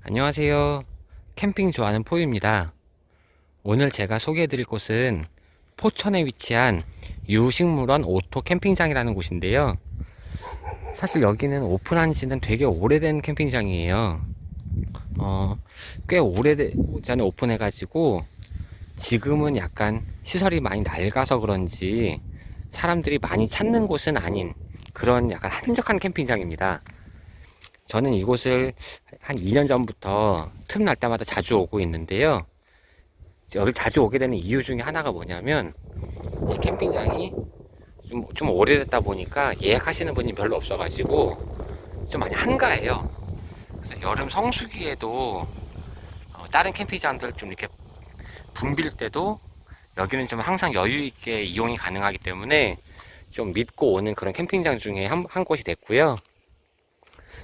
안녕하세요. 캠핑 좋아하는 포유입니다. 오늘 제가 소개해드릴 곳은 포천에 위치한 유식물원 오토 캠핑장이라는 곳인데요. 사실 여기는 오픈한 지는 되게 오래된 캠핑장이에요. 꽤 오래전에 오픈해가지고 지금은 약간 시설이 많이 낡아서 그런지 사람들이 많이 찾는 곳은 아닌 그런 약간 한적한 캠핑장입니다. 저는 이곳을 한 2년 전부터 틈날 때마다 자주 오고 있는데요. 여기 자주 오게 되는 이유 중에 하나가 뭐냐면 이 캠핑장이 좀 오래됐다 보니까 예약하시는 분이 별로 없어가지고 좀 많이 한가해요. 그래서 여름 성수기에도 다른 캠핑장들 좀 이렇게 붐빌 때도 여기는 좀 항상 여유 있게 이용이 가능하기 때문에 좀 믿고 오는 그런 캠핑장 중에 한 곳이 됐고요.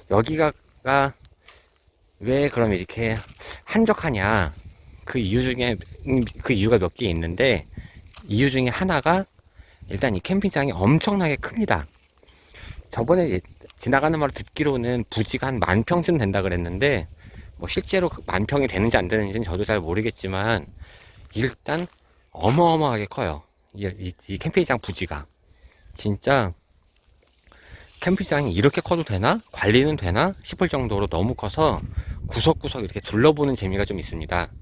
여기가 왜 그럼 이렇게 한적하냐, 그 이유 중에 그 이유가 몇 개 있는데, 이유 중에 하나가 일단 이 캠핑장이 엄청나게 큽니다. 저번에 지나가는 말로 듣기로는 부지가 한 10,000평쯤 된다 그랬는데, 뭐 실제로 그 10,000평이 되는지 안 되는지는 저도 잘 모르겠지만 일단 어마어마하게 커요. 이 캠핑장 부지가 진짜, 캠핑장이 이렇게 커도 되나? 관리는 되나? 싶을 정도로 너무 커서 구석구석 이렇게 둘러보는 재미가 좀 있습니다.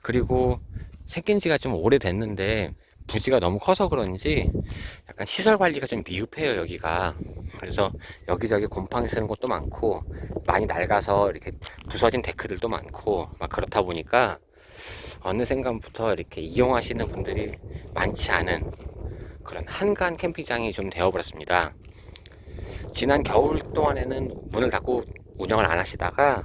그리고 생긴 지가 좀 오래됐는데 부지가 너무 커서 그런지 약간 시설 관리가 좀 미흡해요, 여기가. 그래서 여기저기 곰팡이 쓰는 곳도 많고 많이 낡아서 이렇게 부서진 데크들도 많고 막 그렇다 보니까 어느 순간부터 이렇게 이용하시는 분들이 많지 않은 그런 한간 캠핑장이 좀 되어버렸습니다. 지난 겨울 동안에는 문을 닫고 운영을 안 하시다가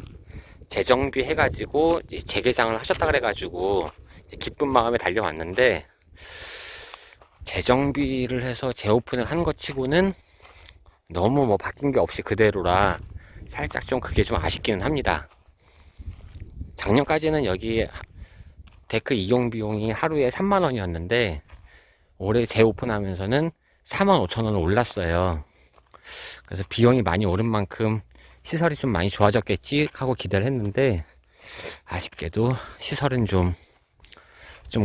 재정비 해가지고 재개장을 하셨다 그래가지고 기쁜 마음에 달려왔는데, 재정비를 해서 재오픈을 한 것 치고는 너무 뭐 바뀐 게 없이 그대로라 살짝 좀 그게 좀 아쉽기는 합니다. 작년까지는 여기 데크 이용 비용이 하루에 3만 원이었는데 올해 재오픈하면서는 4만 5천 원을 올랐어요. 그래서 비용이 많이 오른 만큼 시설이 좀 많이 좋아졌겠지 하고 기대를 했는데 아쉽게도 시설은 좀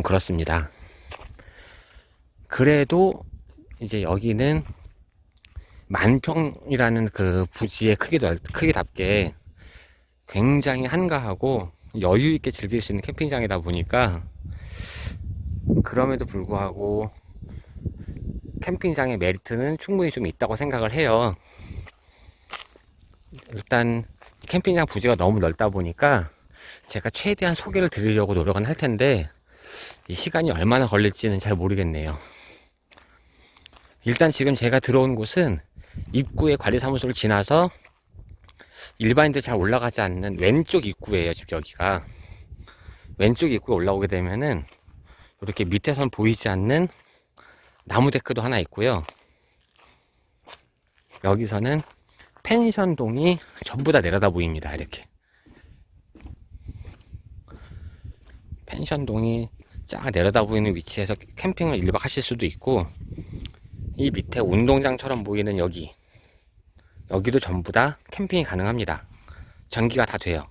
그렇습니다. 그래도 이제 여기는 10,000평이라는 그 부지의 크기답게 굉장히 한가하고 여유 있게 즐길 수 있는 캠핑장이다 보니까 그럼에도 불구하고 캠핑장의 메리트는 충분히 좀 있다고 생각을 해요. 일단 캠핑장 부지가 너무 넓다 보니까 제가 최대한 소개를 드리려고 노력은 할 텐데 이 시간이 얼마나 걸릴지는 잘 모르겠네요. 일단 지금 제가 들어온 곳은 입구에 관리사무소를 지나서 일반인들 잘 올라가지 않는 왼쪽 입구예요. 집 여기가 왼쪽 입구에 올라오게 되면은 이렇게 밑에선 보이지 않는 나무 데크도 하나 있고요. 여기서는 펜션동이 전부 다 내려다 보입니다. 이렇게 펜션동이 쫙 내려다 보이는 위치에서 캠핑을 1박 하실 수도 있고, 이 밑에 운동장처럼 보이는 여기도 전부 다 캠핑이 가능합니다. 전기가 다 돼요.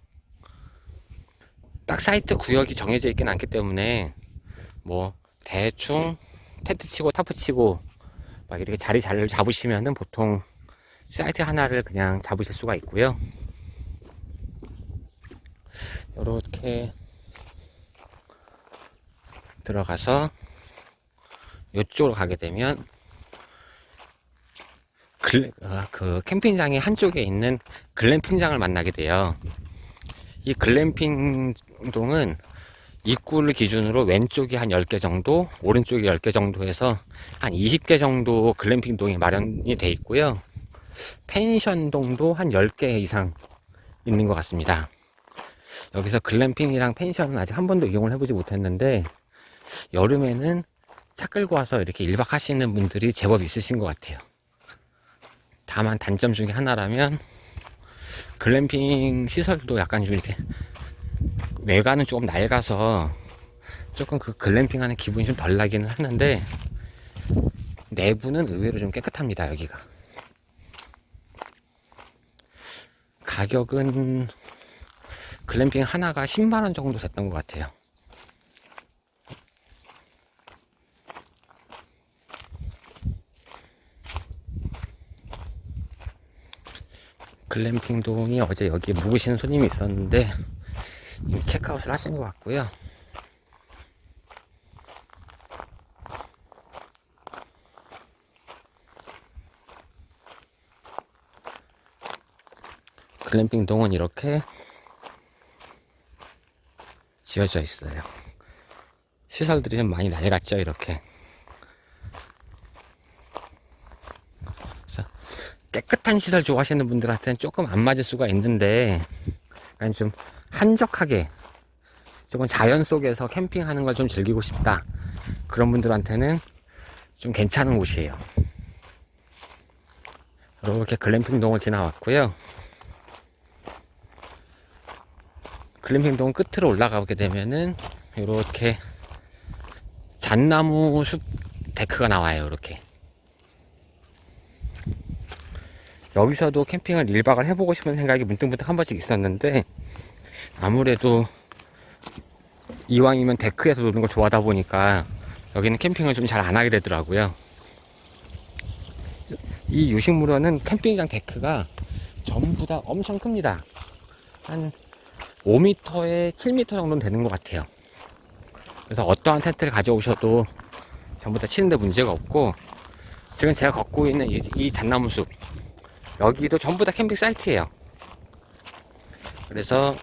딱 사이트 구역이 정해져 있긴 않기 때문에 뭐 대충 텐트 치고 타프 치고 막 이렇게 자리 잘 잡으시면은 보통 사이트 하나를 그냥 잡으실 수가 있고요. 이렇게 들어가서 이쪽으로 가게 되면 그 캠핑장의 한쪽에 있는 글램핑장을 만나게 돼요. 이 글램핑동은 입구를 기준으로 왼쪽이 한 10개 정도, 오른쪽이 10개 정도 해서 한 20개 정도 글램핑동이 마련이 돼 있고요. 펜션동도 한 10개 이상 있는 것 같습니다. 여기서 글램핑이랑 펜션은 아직 한 번도 이용을 해보지 못했는데 여름에는 차 끌고 와서 이렇게 1박 하시는 분들이 제법 있으신 것 같아요. 다만 단점 중에 하나라면 글램핑 시설도 약간 좀 이렇게 외관은 조금 낡아서 조금 그 글램핑 하는 기분이 좀 덜 나기는 하는데 내부는 의외로 좀 깨끗합니다. 여기가 가격은 글램핑 하나가 10만원 정도 됐던 것 같아요. 글램핑 동이 어제 여기 묵으시는 손님이 있었는데 이미 체크아웃을 하신 것 같고요. 글램핑 동은 이렇게 지어져 있어요. 시설들이 좀 많이 낡았죠, 이렇게. 그래서 깨끗한 시설 좋아하시는 분들한테는 조금 안 맞을 수가 있는데, 약간 좀 한적하게, 조금 자연 속에서 캠핑하는 걸 좀 즐기고 싶다. 그런 분들한테는 좀 괜찮은 곳이에요. 이렇게 글램핑 동을 지나왔고요. 글램핑 동 끝으로 올라가 보게 되면은 이렇게 잣나무 숲 데크가 나와요. 이렇게 여기서도 캠핑을 1박을 해보고 싶은 생각이 문득문득 한 번씩 있었는데, 아무래도 이왕이면 데크에서 노는 걸 좋아하다 보니까 여기는 캠핑을 좀 잘 안 하게 되더라고요. 이 유식물원은 캠핑장 데크가 전부 다 엄청 큽니다. 한 5m에 7m 정도는 되는 것 같아요. 그래서 어떠한 텐트를 가져오셔도 전부 다 치는데 문제가 없고, 지금 제가 걷고 있는 이 잣나무 숲, 여기도 전부 다 캠핑 사이트예요. 그래서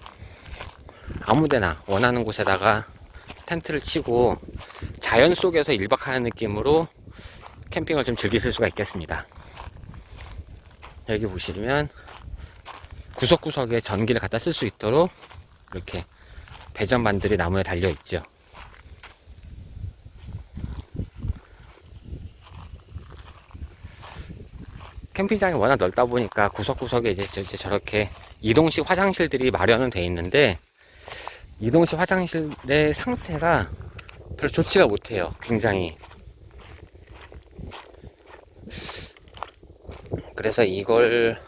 아무데나 원하는 곳에다가 텐트를 치고 자연 속에서 1박하는 느낌으로 캠핑을 좀 즐기실 수가 있겠습니다. 여기 보시면 구석구석에 전기를 갖다 쓸 수 있도록 이렇게 배전반들이 나무에 달려 있죠. 캠핑장이 워낙 넓다 보니까 구석구석에 이제 저렇게 이동식 화장실들이 마련은 돼 있는데, 이동식 화장실의 상태가 별로 좋지가 못해요. 굉장히. 그래서 이걸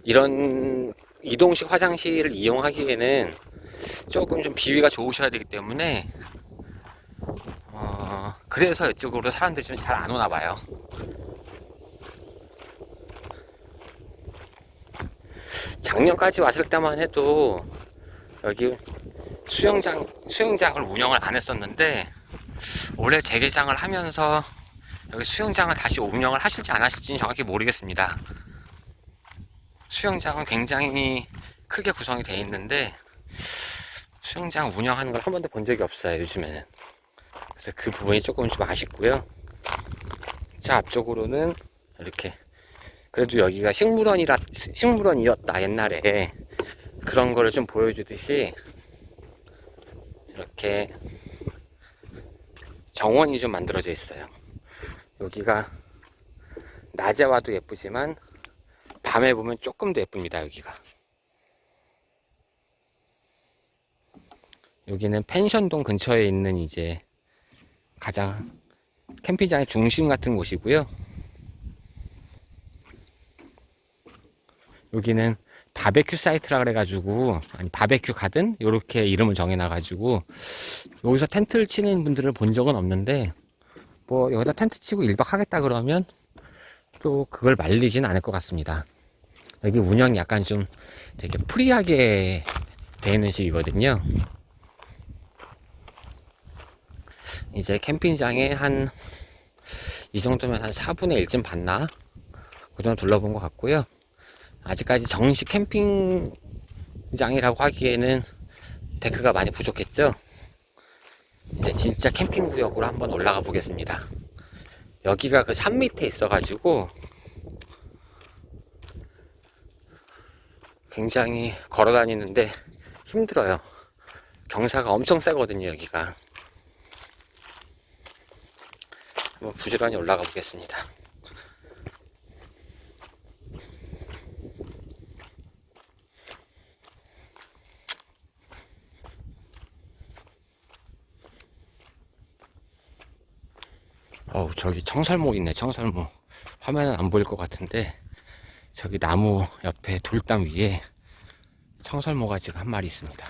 이런 이동식 화장실을 이용하기에는 조금 좀 비위가 좋으셔야 되기 때문에 그래서 이쪽으로 사람들이 좀 잘 안 오나 봐요. 작년까지 왔을 때만 해도 여기 수영장을 운영을 안 했었는데, 올해 재개장을 하면서 여기 수영장을 다시 운영을 하실지 안 하실지는 정확히 모르겠습니다. 수영장은 굉장히 크게 구성이 되어 있는데 수영장 운영하는 걸 한 번도 본 적이 없어요, 요즘에는. 그래서 그 부분이 조금 좀 아쉽고요. 자, 앞쪽으로는 이렇게, 그래도 여기가 식물원이었다 옛날에, 그런 거를 좀 보여주듯이 이렇게 정원이 좀 만들어져 있어요. 여기가 낮에 와도 예쁘지만 밤에 보면 조금 더 예쁩니다. 여기는 펜션동 근처에 있는 이제 가장 캠핑장의 중심 같은 곳이고요. 여기는 바베큐 사이트라 그래가지고, 아니 바베큐 가든 이렇게 이름을 정해놔가지고 여기서 텐트를 치는 분들을 본 적은 없는데, 뭐 여기다 텐트 치고 1박 하겠다 그러면 또 그걸 말리진 않을 것 같습니다. 여기 운영이 약간 좀 되게 프리하게 되어 있는 식이거든요. 이제 캠핑장에 한 이 정도면 한 4분의 1쯤 봤나? 그 정도 둘러본 것 같고요. 아직까지 정식 캠핑장이라고 하기에는 데크가 많이 부족했죠. 이제 진짜 캠핑 구역으로 한번 올라가 보겠습니다. 여기가 그 산 밑에 있어가지고 굉장히 걸어 다니는데 힘들어요. 경사가 엄청 세거든요, 여기가. 한번 부지런히 올라가 보겠습니다. 저기 청설모 있네, 청설모. 화면은 안 보일 것 같은데 저기 나무 옆에 돌담 위에 청설모가지가 한 마리 있습니다.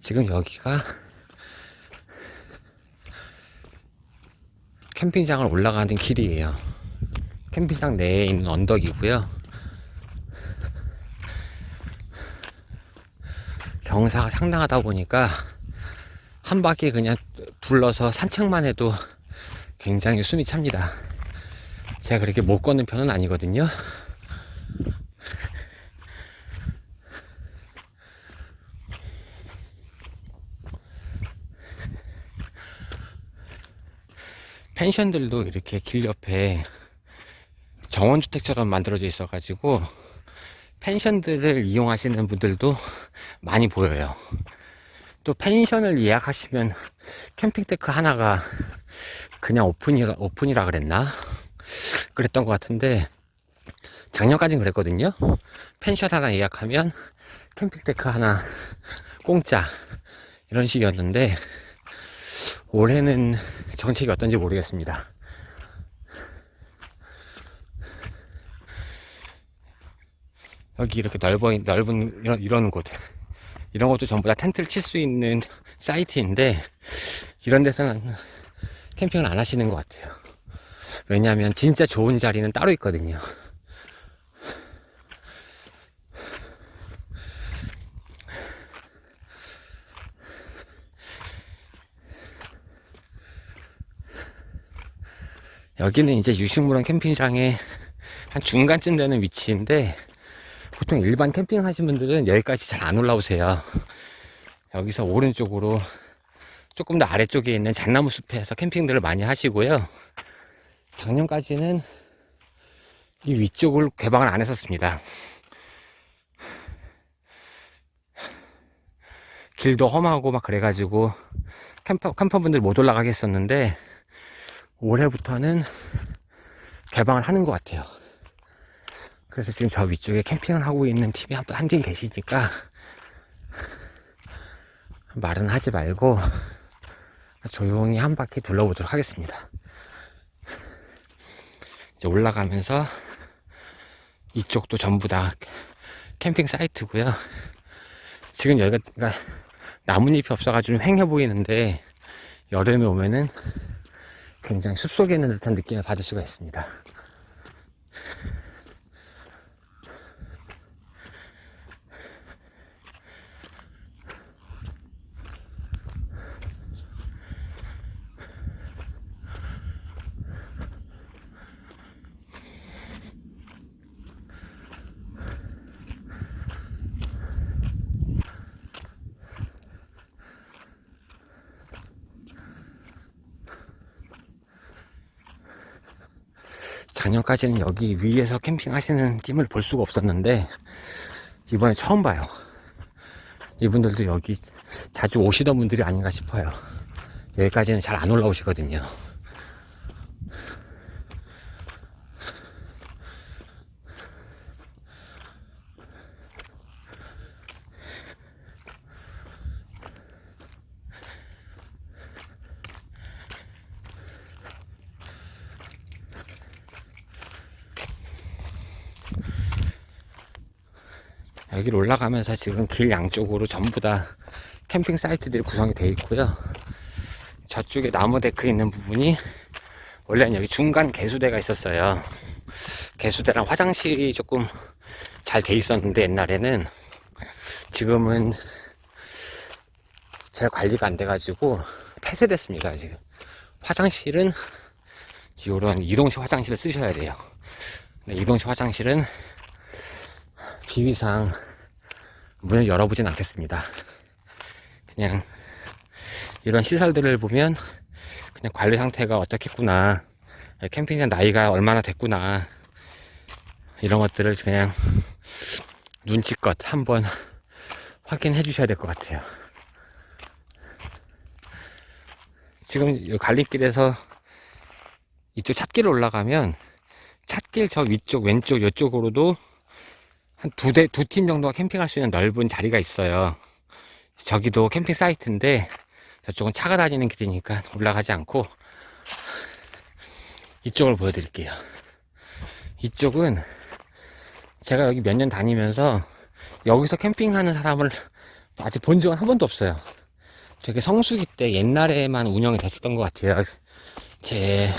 지금 여기가 캠핑장을 올라가는 길이에요. 캠핑장 내에 있는 언덕이고요. 경사가 상당하다 보니까 한 바퀴 그냥 둘러서 산책만 해도 굉장히 숨이 찹니다. 제가 그렇게 못 걷는 편은 아니거든요. 펜션들도 이렇게 길 옆에 정원주택처럼 만들어져 있어 가지고 펜션들을 이용하시는 분들도 많이 보여요. 또 펜션을 예약하시면 캠핑데크 하나가 그냥 오픈이라 그랬나? 그랬던 것 같은데 작년까진 그랬거든요. 펜션 하나 예약하면 캠핑데크 하나 공짜 이런 식이었는데 올해는 정책이 어떤지 모르겠습니다. 여기 이렇게 넓은 이런 곳, 이런 것도 전부 다 텐트를 칠 수 있는 사이트인데 이런 데서는 캠핑을 안 하시는 것 같아요. 왜냐하면 진짜 좋은 자리는 따로 있거든요. 여기는 이제 유식물원 캠핑장의 한 중간쯤 되는 위치인데 보통 일반 캠핑 하신 분들은 여기까지 잘 안 올라오세요. 여기서 오른쪽으로 조금 더 아래쪽에 있는 잣나무 숲에서 캠핑들을 많이 하시고요. 작년까지는 이 위쪽을 개방을 안 했었습니다. 길도 험하고 막 그래가지고 캠퍼분들 못 올라가게 했었는데 올해부터는 개방을 하는 것 같아요. 그래서 지금 저 위쪽에 캠핑을 하고 있는 팀이 한 팀 계시니까 말은 하지 말고 조용히 한 바퀴 둘러보도록 하겠습니다. 이제 올라가면서 이쪽도 전부 다 캠핑 사이트고요. 지금 여기가 나뭇잎이 없어가지고 휑해 보이는데 여름에 오면은 굉장히 숲속에 있는 듯한 느낌을 받을 수가 있습니다. 작년까지는 여기 위에서 캠핑 하시는 팀을 볼 수가 없었는데 이번에 처음 봐요. 이분들도 여기 자주 오시던 분들이 아닌가 싶어요. 여기까지는 잘 안 올라오시거든요. 여기를 올라가면서 지금 길 양쪽으로 전부 다 캠핑 사이트들이 구성이 되어 있고요. 저쪽에 나무 데크 있는 부분이 원래는 여기 중간 개수대가 있었어요. 개수대랑 화장실이 조금 잘 돼 있었는데 옛날에는, 지금은 잘 관리가 안 돼가지고 폐쇄됐습니다. 지금 화장실은 이런 이동식 화장실을 쓰셔야 돼요. 이동식 화장실은 비위상 문을 열어보진 않겠습니다. 그냥 이런 시설들을 보면 그냥 관리 상태가 어떻겠구나, 캠핑장 나이가 얼마나 됐구나, 이런 것들을 그냥 눈치껏 한번 확인해 주셔야 될 것 같아요. 지금 갈림길에서 이쪽 찻길을 올라가면 찻길 저 위쪽 왼쪽 이쪽으로도 한 두 팀 정도가 캠핑할 수 있는 넓은 자리가 있어요. 저기도 캠핑 사이트인데 저쪽은 차가 다니는 길이니까 올라가지 않고 이쪽을 보여드릴게요. 이쪽은 제가 여기 몇 년 다니면서 여기서 캠핑하는 사람을 아직 본 적은 한 번도 없어요. 되게 성수기 때 옛날에만 운영이 됐었던 것 같아요. 제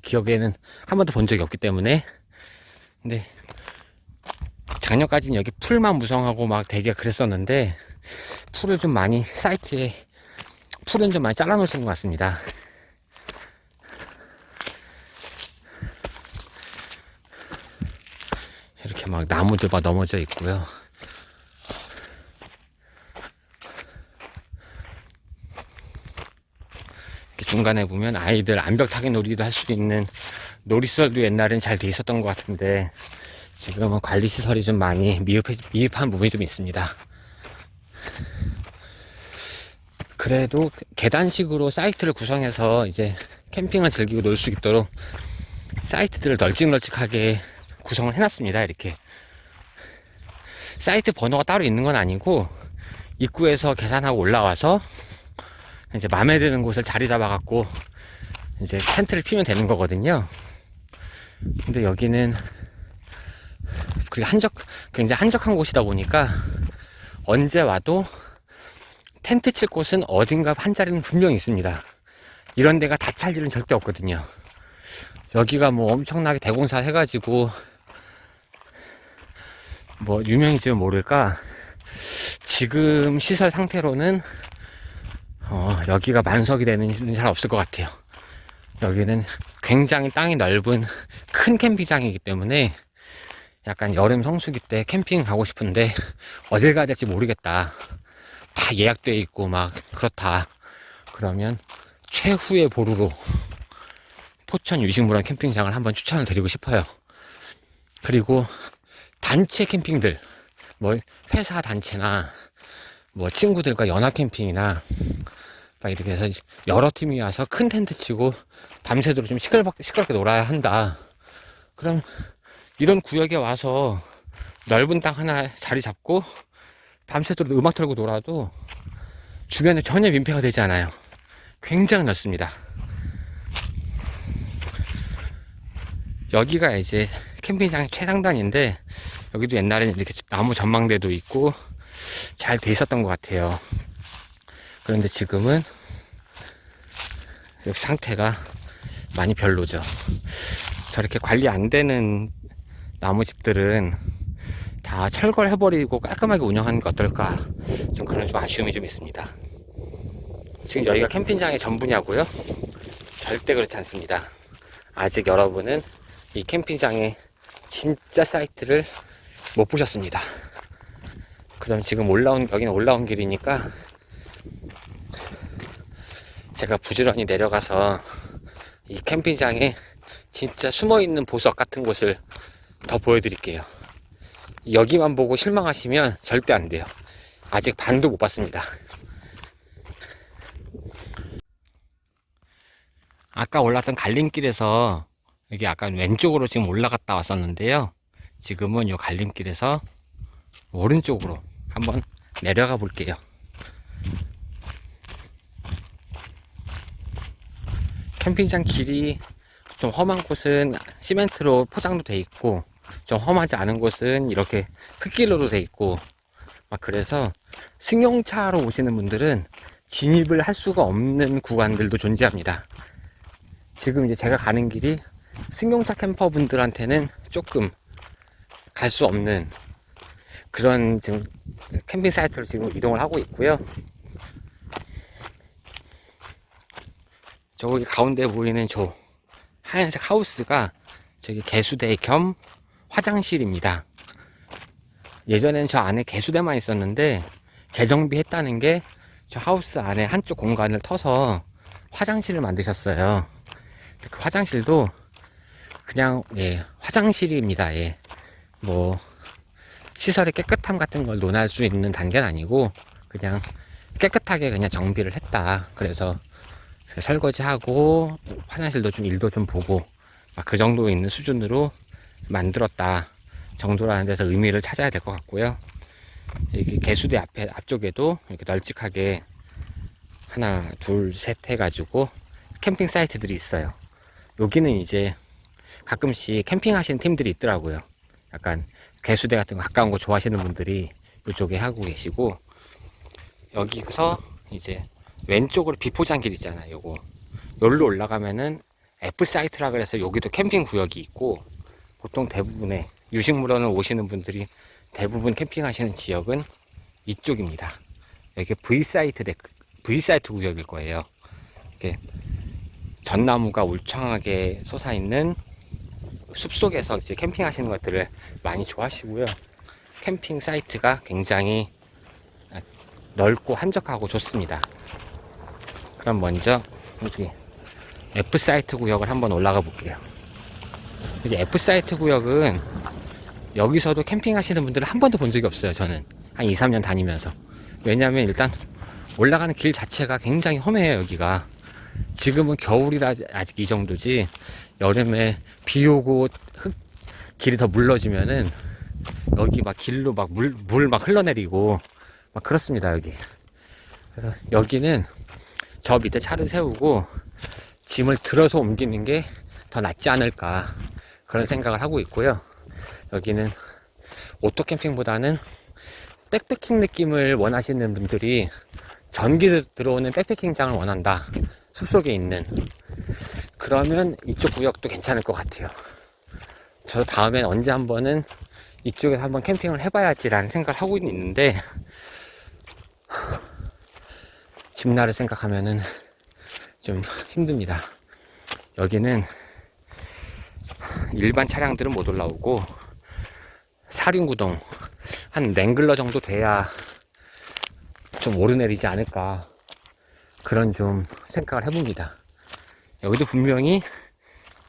기억에는 한 번도 본 적이 없기 때문에. 근데 작년까지는 여기 풀만 무성하고 막 되게 그랬었는데 풀을 좀 많이 사이트에 풀은 좀 많이 잘라 놓으신 것 같습니다. 이렇게 막 나무들 막 넘어져 있고요. 이렇게 중간에 보면 아이들 암벽타기 놀이도 할 수 있는 놀이시설도 옛날엔 잘 돼 있었던 것 같은데 지금은 관리시설이 좀 많이 미흡한 부분이 좀 있습니다. 그래도 계단식으로 사이트를 구성해서 이제 캠핑을 즐기고 놀 수 있도록 사이트들을 널찍널찍하게 구성을 해놨습니다. 이렇게 사이트 번호가 따로 있는 건 아니고 입구에서 계산하고 올라와서 이제 마음에 드는 곳을 자리 잡아갖고 이제 텐트를 피면 되는 거거든요. 근데 여기는 굉장히 한적한 곳이다 보니까 언제 와도 텐트 칠 곳은 어딘가 한 자리는 분명히 있습니다. 이런 데가 다 찰 일은 절대 없거든요. 여기가 뭐 엄청나게 대공사 해가지고 뭐 유명해지면 모를까 지금 시설 상태로는 여기가 만석이 되는 일은 잘 없을 것 같아요. 여기는 굉장히 땅이 넓은 큰 캠핑장이기 때문에 약간 여름 성수기 때 캠핑 가고 싶은데 어딜 가야 될지 모르겠다, 다 예약돼 있고 막 그렇다 그러면 최후의 보루로 포천 유식물원 캠핑장을 한번 추천을 드리고 싶어요. 그리고 단체 캠핑들, 뭐 회사 단체나 뭐 친구들과 연합 캠핑이나 막 이렇게 해서 여러 팀이 와서 큰 텐트 치고 밤새도록 좀 시끄럽게 놀아야 한다, 그럼 이런 구역에 와서 넓은 땅 하나 자리 잡고 밤새도록 음악 틀고 놀아도 주변에 전혀 민폐가 되지 않아요. 굉장히 넓습니다. 여기가 이제 캠핑장의 최상단인데 여기도 옛날에는 이렇게 나무 전망대도 있고 잘 돼 있었던 것 같아요. 그런데 지금은 여기 상태가 많이 별로죠. 저렇게 관리 안 되는 나무집들은 다 철거해버리고 깔끔하게 운영하는 게 어떨까, 좀 그런 좀 아쉬움이 좀 있습니다. 지금 여기가 캠핑장의 전부냐고요? 절대 그렇지 않습니다. 아직 여러분은 이 캠핑장의 진짜 사이트를 못 보셨습니다. 그럼 지금 여기는 올라온 길이니까 제가 부지런히 내려가서 이 캠핑장에 진짜 숨어있는 보석 같은 곳을 더 보여드릴게요. 여기만 보고 실망하시면 절대 안 돼요. 아직 반도 못 봤습니다. 아까 올랐던 갈림길에서 여기 약간 왼쪽으로 지금 올라갔다 왔었는데요. 지금은 이 갈림길에서 오른쪽으로 한번 내려가 볼게요. 캠핑장 길이 좀 험한 곳은 시멘트로 포장도 돼 있고 좀 험하지 않은 곳은 이렇게 흙길로도 돼 있고 막 그래서 승용차로 오시는 분들은 진입을 할 수가 없는 구간들도 존재합니다. 지금 이제 제가 가는 길이 승용차 캠퍼 분들한테는 조금 갈 수 없는 그런 지금 캠핑 사이트로 지금 이동을 하고 있고요. 저기 가운데 보이는 저 하얀색 하우스가 저기 개수대 겸 화장실입니다. 예전엔 저 안에 개수대만 있었는데 재정비했다는 게 저 하우스 안에 한쪽 공간을 터서 화장실을 만드셨어요. 그 화장실도 그냥 화장실입니다. 뭐 시설의 깨끗함 같은 걸 논할 수 있는 단계는 아니고 그냥 깨끗하게 그냥 정비를 했다. 그래서 설거지하고 화장실도 좀 일도 좀 보고 막 그 정도 있는 수준으로 만들었다 정도라는 데서 의미를 찾아야 될 것 같고요. 이렇게 개수대 앞쪽에도 이렇게 널찍하게 하나, 둘, 셋 해가지고 캠핑 사이트들이 있어요. 여기는 이제 가끔씩 캠핑 하시는 팀들이 있더라고요. 약간 괴수대 같은 거 가까운 거 좋아하시는 분들이 이쪽에 하고 계시고, 여기서 이제 왼쪽으로 비포장길 있잖아요. 요거 여기로 올라가면은 F 사이트라 그래서 여기도 캠핑 구역이 있고, 보통 대부분의 유식물원을 오시는 분들이 대부분 캠핑하시는 지역은 이쪽입니다. 이게 V 사이트 구역일 거예요. 이렇게 전나무가 울창하게 솟아있는 숲속에서 이제 캠핑하시는 것들을 많이 좋아하시고요. 캠핑 사이트가 굉장히 넓고 한적하고 좋습니다. 그럼 먼저 여기 F 사이트 구역을 한번 올라가 볼게요. 여기 F 사이트 구역은 여기서도 캠핑 하시는 분들을 한 번도 본 적이 없어요. 저는 한 2, 3년 다니면서. 왜냐면 일단 올라가는 길 자체가 굉장히 험해요. 여기가 지금은 겨울이라 아직 이 정도지, 여름에 비 오고 길이 더 물러지면은 여기 막 길로 막 물 막 흘러내리고 막 그렇습니다. 여기. 그래서 여기는 저 밑에 차를 세우고 짐을 들어서 옮기는 게 더 낫지 않을까, 그런 생각을 하고 있고요. 여기는 오토 캠핑보다는 백패킹 느낌을 원하시는 분들이 전기 들어오는 백패킹장을 원한다, 숲속에 있는, 그러면 이쪽 구역도 괜찮을 것 같아요. 저도 다음엔 언제 한번은 이쪽에서 한번 캠핑을 해봐야지 라는 생각을 하고 있는데, 집날을 생각하면은 좀 힘듭니다. 여기는 일반 차량들은 못 올라오고 사륜구동 한 랭글러 정도 돼야 좀 오르내리지 않을까, 그런 좀 생각을 해봅니다. 여기도 분명히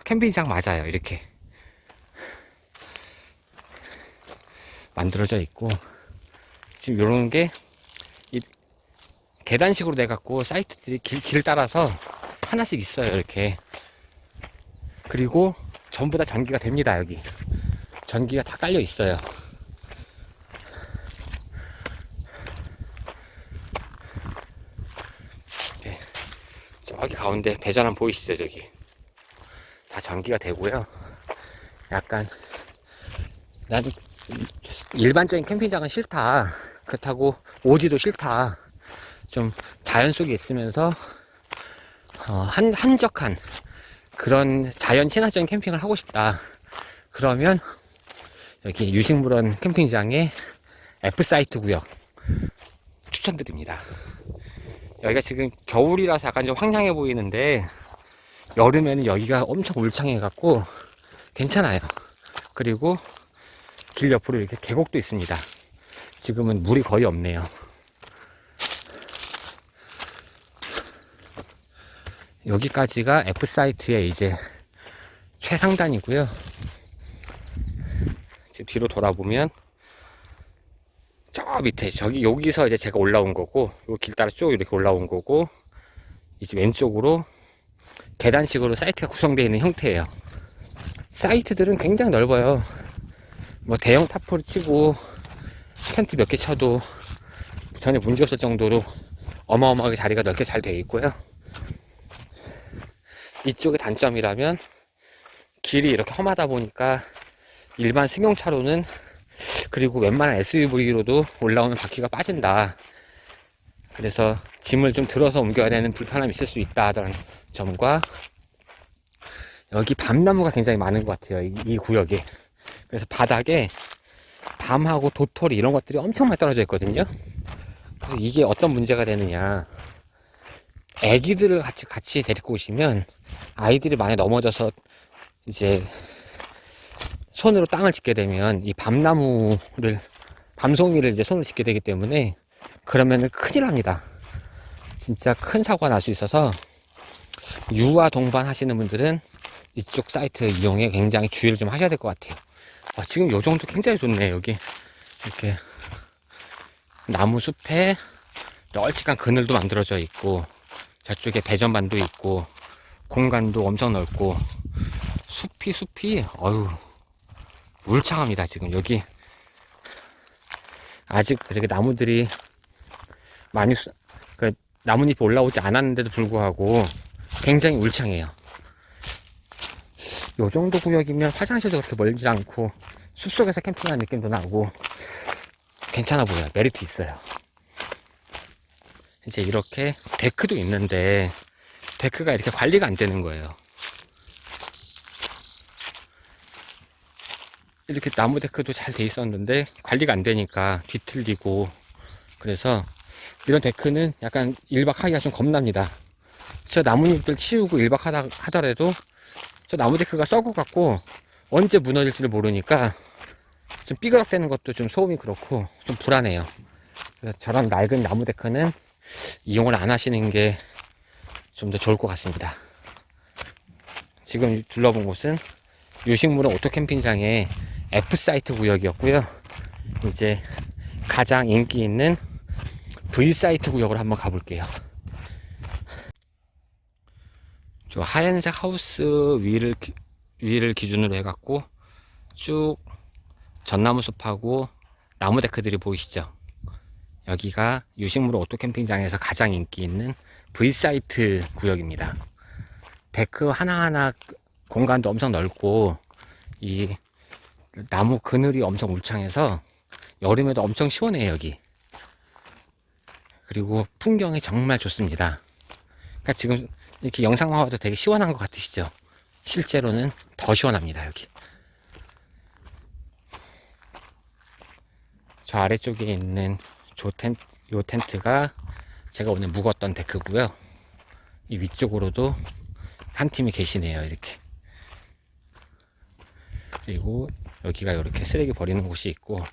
캠핑장 맞아요. 이렇게 만들어져 있고, 지금 요런 게 계단식으로 돼갖고 사이트들이 길 따라서 하나씩 있어요. 이렇게. 그리고 전부 다 전기가 됩니다. 여기 전기가 다 깔려 있어요. 네. 저기 가운데 배전함 보이시죠? 저기 다 전기가 되고요. 약간 나도 일반적인 캠핑장은 싫다, 그렇다고 오지도 싫다, 좀 자연 속에 있으면서 한적한 그런 자연 친화적인 캠핑을 하고 싶다, 그러면 여기 유식물원 캠핑장의 F사이트 구역 추천드립니다. 여기가 지금 겨울이라서 약간 좀 황량해 보이는데 여름에는 여기가 엄청 울창해 갖고 괜찮아요. 그리고 길 옆으로 이렇게 계곡도 있습니다. 지금은 물이 거의 없네요. 여기까지가 F사이트의 이제 최상단이고요. 지금 뒤로 돌아보면 저 밑에 여기서 이제 제가 올라온 거고, 요 길 따라 쭉 이렇게 올라온 거고, 이제 왼쪽으로 계단식으로 사이트가 구성되어 있는 형태예요. 사이트들은 굉장히 넓어요. 뭐 대형 타프를 치고 텐트 몇 개 쳐도 전에 문제 없을 정도로 어마어마하게 자리가 넓게 잘 되어 있고요. 이쪽의 단점이라면 길이 이렇게 험하다 보니까 일반 승용차로는, 그리고 웬만한 SUV로도 올라오는 바퀴가 빠진다, 그래서 짐을 좀 들어서 옮겨야 되는 불편함이 있을 수 있다 하는 점과, 여기 밤나무가 굉장히 많은 것 같아요. 이 구역에. 그래서 바닥에 밤하고 도토리 이런 것들이 엄청 많이 떨어져 있거든요. 그래서 이게 어떤 문제가 되느냐, 애기들을 같이 데리고 오시면 아이들이 많이 넘어져서 이제 손으로 땅을 짚게 되면 이 밤송이를 이제 손으로 짚게 되기 때문에, 그러면은 큰일 납니다. 진짜 큰 사고가 날 수 있어서 유아 동반 하시는 분들은 이쪽 사이트 이용에 굉장히 주의를 좀 하셔야 될 것 같아요. 지금 요 정도 굉장히 좋네요. 여기 이렇게 나무 숲에 널찍한 그늘도 만들어져 있고, 저쪽에 배전반도 있고, 공간도 엄청 넓고, 숲이 어휴 울창합니다. 지금 여기 아직 이렇게 나무들이 많이 나뭇잎이 올라오지 않았는데도 불구하고 굉장히 울창해요. 요 정도 구역이면 화장실도 그렇게 멀지 않고 숲속에서 캠핑한 느낌도 나고 괜찮아 보여요. 메리트 있어요. 이제 이렇게 데크도 있는데 데크가 이렇게 관리가 안 되는 거예요. 이렇게 나무 데크도 잘 돼 있었는데 관리가 안 되니까 뒤틀리고, 그래서 이런 데크는 약간 1박 하기가 좀 겁납니다. 저 나뭇잎들 치우고 1박 하더라도 저 나무 데크가 썩어갖고 언제 무너질지를 모르니까 좀 삐그덕대는 것도 좀 소음이 그렇고 좀 불안해요. 그래서 저런 낡은 나무 데크는 이용을 안 하시는 게 좀 더 좋을 것 같습니다. 지금 둘러본 곳은 유식물원 오토캠핑장의 F사이트 구역이었고요. 이제 가장 인기 있는 V사이트 구역으로 한번 가볼게요. 저 하얀색 하우스 위를 기준으로 해갖고 쭉 전나무 숲하고 나무 데크들이 보이시죠? 여기가 유식물원 오토캠핑장에서 가장 인기 있는 V사이트 구역입니다. 데크 하나하나 공간도 엄청 넓고 이 나무 그늘이 엄청 울창해서 여름에도 엄청 시원해요 여기. 그리고 풍경이 정말 좋습니다. 그러니까 지금 이렇게 영상만 봐도 되게 시원한 것 같으시죠? 실제로는 더 시원합니다 여기. 저 아래쪽에 있는 요 텐트가 제가 오늘 묵었던 데크고요. 이 위쪽으로도 한 팀이 계시네요 이렇게. 그리고 여기가 이렇게 쓰레기 버리는 곳이 있고,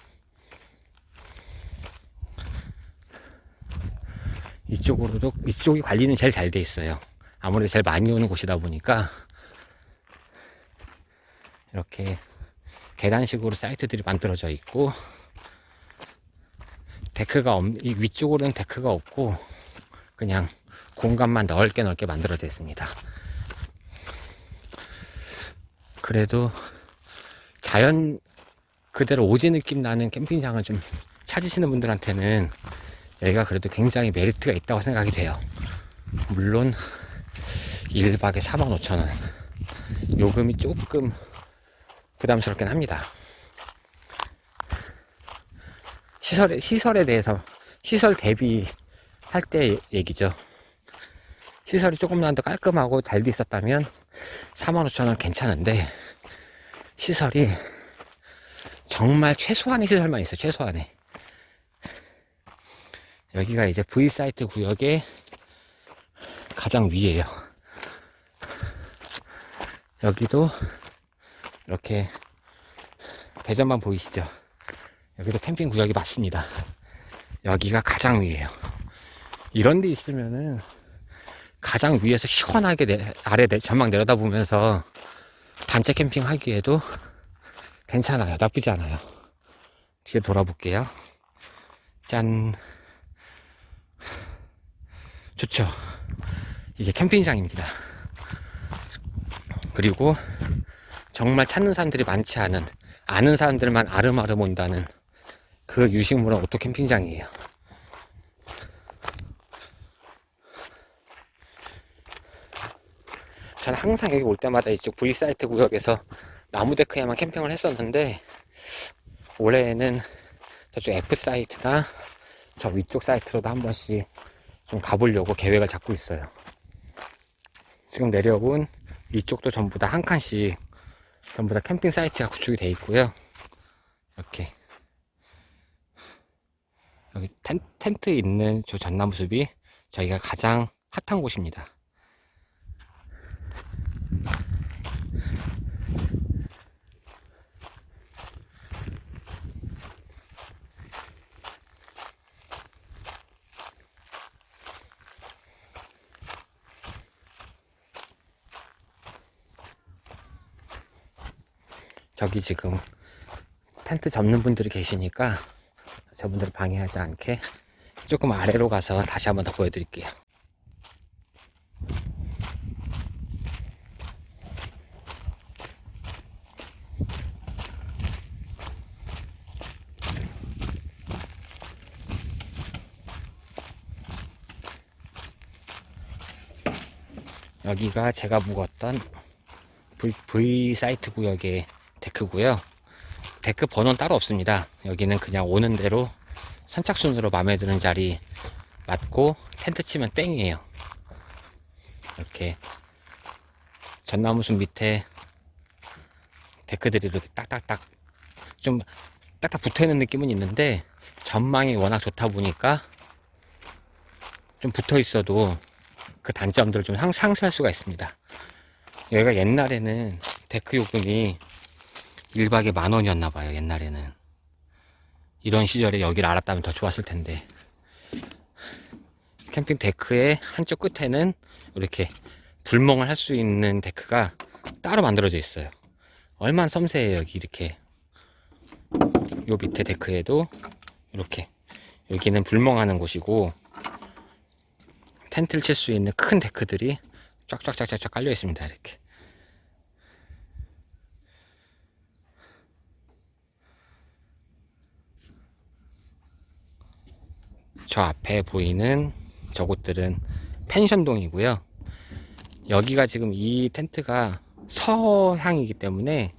이쪽으로도, 이쪽이 관리는 제일 잘 돼 있어요. 아무래도 제일 많이 오는 곳이다 보니까 이렇게 계단식으로 사이트들이 만들어져 있고, 이 위쪽으로는 데크가 없고 그냥 공간만 넓게 만들어져 있습니다. 그래도 자연 그대로 오지 느낌 나는 캠핑장을 좀 찾으시는 분들한테는 여기가 그래도 굉장히 메리트가 있다고 생각이 돼요. 물론 1박에 45,000원 요금이 조금 부담스럽긴 합니다. 시설에 대해서, 시설 대비할 때 얘기죠. 시설이 조금만 더 깔끔하고 잘 돼 있었다면 45,000원 괜찮은데, 시설이 정말 최소한의 시설만 있어요. 최소한의. 여기가 이제 V사이트 구역의 가장 위에요. 여기도 이렇게 배전만 보이시죠? 여기도 캠핑 구역이 맞습니다. 여기가 가장 위에요. 이런 데 있으면은 가장 위에서 시원하게 아래 전망 내려다보면서 단체 캠핑 하기에도 괜찮아요. 나쁘지 않아요. 뒤에 돌아볼게요. 짠. 좋죠? 이게 캠핑장입니다. 그리고 정말 찾는 사람들이 많지 않은, 아는 사람들만 아름아름 온다는 그 유식물원 오토캠핑장이에요. 저는 항상 여기 올 때마다 이쪽 V사이트 구역에서 나무데크에만 캠핑을 했었는데, 올해는 저쪽 F사이트나 저 위쪽 사이트로도 한 번씩 좀 가보려고 계획을 잡고 있어요. 지금 내려온 이쪽도 전부 다 한 칸씩 전부 다 캠핑 사이트가 구축이 되어 있고요. 이렇게 여기 텐트 있는 저 전나무 숲이 저희가 가장 핫한 곳입니다. 저기 지금 텐트 접는 분들이 계시니까 저분들 방해하지 않게 조금 아래로 가서 다시 한번 더 보여드릴게요. 여기가 제가 묵었던 V 사이트 구역의 데크고요. 데크 번호는 따로 없습니다. 여기는 그냥 오는 대로 선착순으로 마음에 드는 자리 맞고 텐트 치면 땡이에요. 이렇게 전나무숲 밑에 데크들이 이렇게 딱딱딱 좀 딱딱 붙어 있는 느낌은 있는데 전망이 워낙 좋다 보니까 좀 붙어 있어도 그 단점들을 좀 상쇄할 수가 있습니다. 여기가 옛날에는 데크 요금이 1박에 10,000원이었나 봐요. 옛날에는 이런 시절에 여기를 알았다면 더 좋았을 텐데. 캠핑 데크의 한쪽 끝에는 이렇게 불멍을 할 수 있는 데크가 따로 만들어져 있어요. 얼마나 섬세해요. 여기 이렇게 요 밑에 데크에도 이렇게 여기는 불멍하는 곳이고 텐트를 칠 수 있는 큰 데크들이 쫙쫙쫙쫙 깔려 있습니다. 이렇게 저 앞에 보이는 저곳들은 펜션동이고요. 여기가 지금 이 텐트가 서향이기 때문에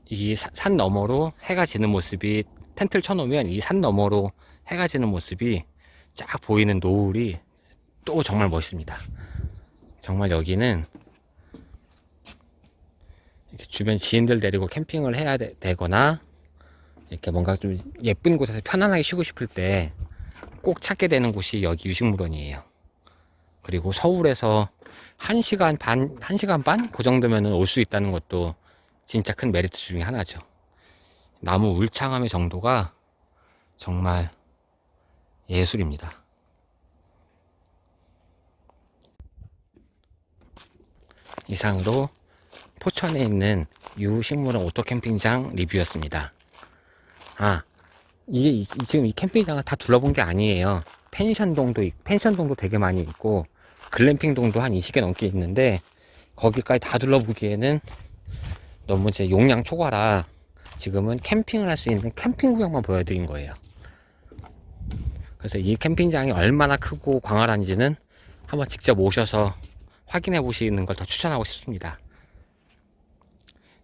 이 산 너머로 해가 지는 모습이, 텐트를 쳐놓으면 이 산 너머로 해가 지는 모습이 쫙 보이는 노을이 또 정말 멋있습니다. 정말 여기는 이렇게 주변 지인들 데리고 캠핑을 해야 되거나 이렇게 뭔가 좀 예쁜 곳에서 편안하게 쉬고 싶을 때 꼭 찾게 되는 곳이 여기 유식물원이에요. 그리고 서울에서 1시간 반 그 정도면 올 수 있다는 것도 진짜 큰 메리트 중에 하나죠. 나무 울창함의 정도가 정말 예술입니다. 이상으로 포천에 있는 유식물원 오토캠핑장 리뷰였습니다. 이게 지금 이 캠핑장을 다 둘러본 게 아니에요. 펜션동도 되게 많이 있고 글램핑동도 한 20개 넘게 있는데 거기까지 다 둘러보기에는 너무 제 용량 초과라 지금은 캠핑을 할 수 있는 캠핑 구역만 보여드린 거예요. 그래서 이 캠핑장이 얼마나 크고 광활한지는 한번 직접 오셔서 확인해 보시는 걸 더 추천하고 싶습니다.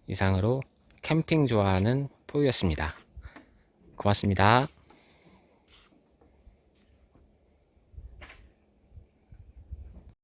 이상으로 캠핑 좋아하는 포유였습니다. 고맙습니다.